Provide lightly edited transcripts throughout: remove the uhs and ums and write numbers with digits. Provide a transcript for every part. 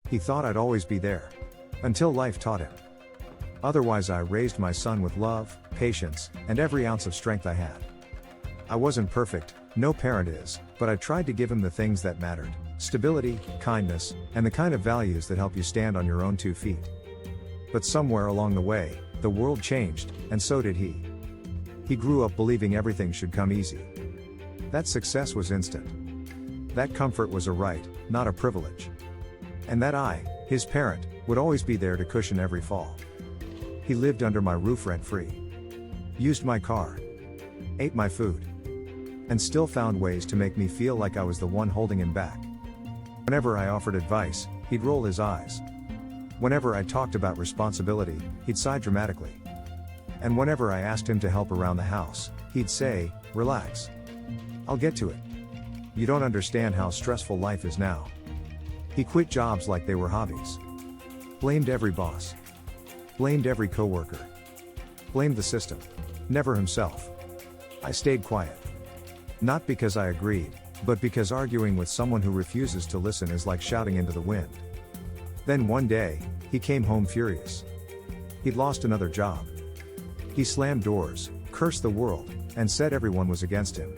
He thought I'd always be there. Until life taught him. Otherwise, I raised my son with love, patience, and every ounce of strength I had. I wasn't perfect, no parent is, but I tried to give him the things that mattered: stability, kindness, and the kind of values that help you stand on your own 2 feet. But somewhere along the way, the world changed, and so did he. He grew up believing everything should come easy. That success was instant. That comfort was a right, not a privilege. And that I, his parent, would always be there to cushion every fall. He lived under my roof rent-free. Used my car. Ate my food. And still found ways to make me feel like I was the one holding him back. Whenever I offered advice, he'd roll his eyes. Whenever I talked about responsibility, he'd sigh dramatically. And whenever I asked him to help around the house, he'd say, "Relax. I'll get to it. You don't understand how stressful life is now." He quit jobs like they were hobbies. Blamed every boss. Blamed every coworker. Blamed the system. Never himself. I stayed quiet. Not because I agreed, but because arguing with someone who refuses to listen is like shouting into the wind. Then one day, he came home furious. He'd lost another job. He slammed doors, cursed the world, and said everyone was against him.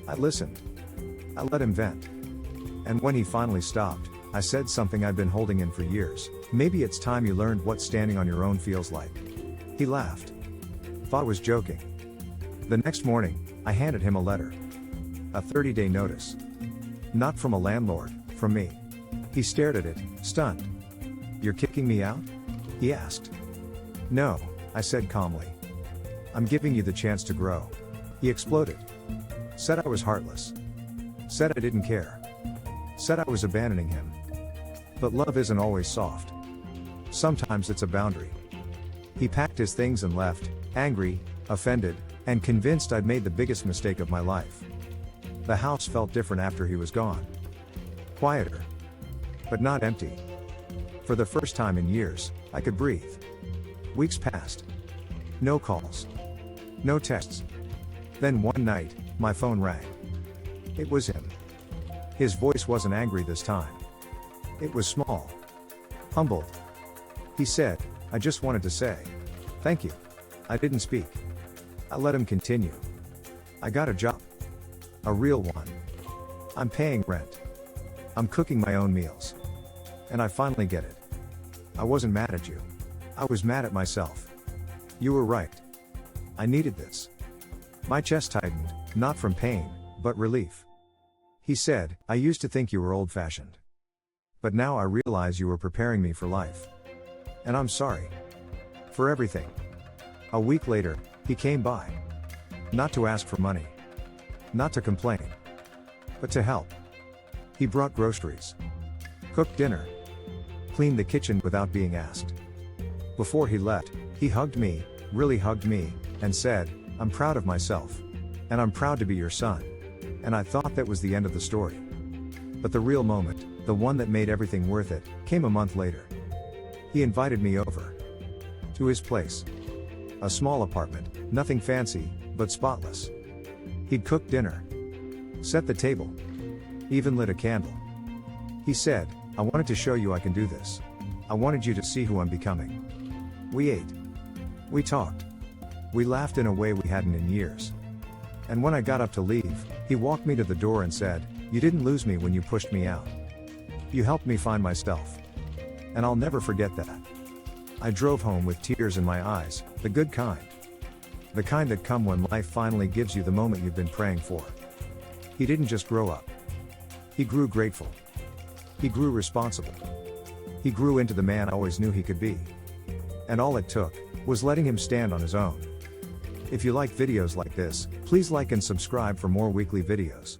I listened. I let him vent. And when he finally stopped, I said something I'd been holding in for years: "Maybe it's time you learned what standing on your own feels like." He laughed. Thought I was joking. The next morning, I handed him a letter. A 30-day notice. Not from a landlord, from me. He stared at it, stunned. "You're kicking me out?" he asked. "No," I said calmly. "I'm giving you the chance to grow." He exploded. Said I was heartless. Said I didn't care. Said I was abandoning him. But love isn't always soft. Sometimes it's a boundary. He packed his things and left, angry, offended, and convinced I'd made the biggest mistake of my life. The house felt different after he was gone. Quieter. But not empty. For the first time in years, I could breathe. Weeks passed. No calls. No texts. Then one night, my phone rang. It was him. His voice wasn't angry this time. It was small. Humbled. He said, "I just wanted to say thank you." I didn't speak. I let him continue. "I got a job. A real one. I'm paying rent. I'm cooking my own meals. And I finally get it. I wasn't mad at you. I was mad at myself. You were right. I needed this." My chest tightened, not from pain, but relief. He said, "I used to think you were old-fashioned. But now I realize you were preparing me for life. And I'm sorry. For everything." A week later, he came by. Not to ask for money. Not to complain. But to help. He brought groceries. Cooked dinner. Cleaned the kitchen without being asked. Before he left, he hugged me, really hugged me, and said, "I'm proud of myself. And I'm proud to be your son." And I thought that was the end of the story. But the real moment, the one that made everything worth it, came a month later. He invited me over. To his place. A small apartment, nothing fancy, but spotless. He'd cooked dinner. Set the table. Even lit a candle. He said, "I wanted to show you I can do this. I wanted you to see who I'm becoming." We ate. We talked. We laughed in a way we hadn't in years. And when I got up to leave, he walked me to the door and said, "You didn't lose me when you pushed me out. You helped me find myself." And I'll never forget that. I drove home with tears in my eyes, the good kind. The kind that come when life finally gives you the moment you've been praying for. He didn't just grow up. He grew grateful. He grew responsible. He grew into the man I always knew he could be. And all it took was letting him stand on his own. If you like videos like this, please like and subscribe for more weekly videos.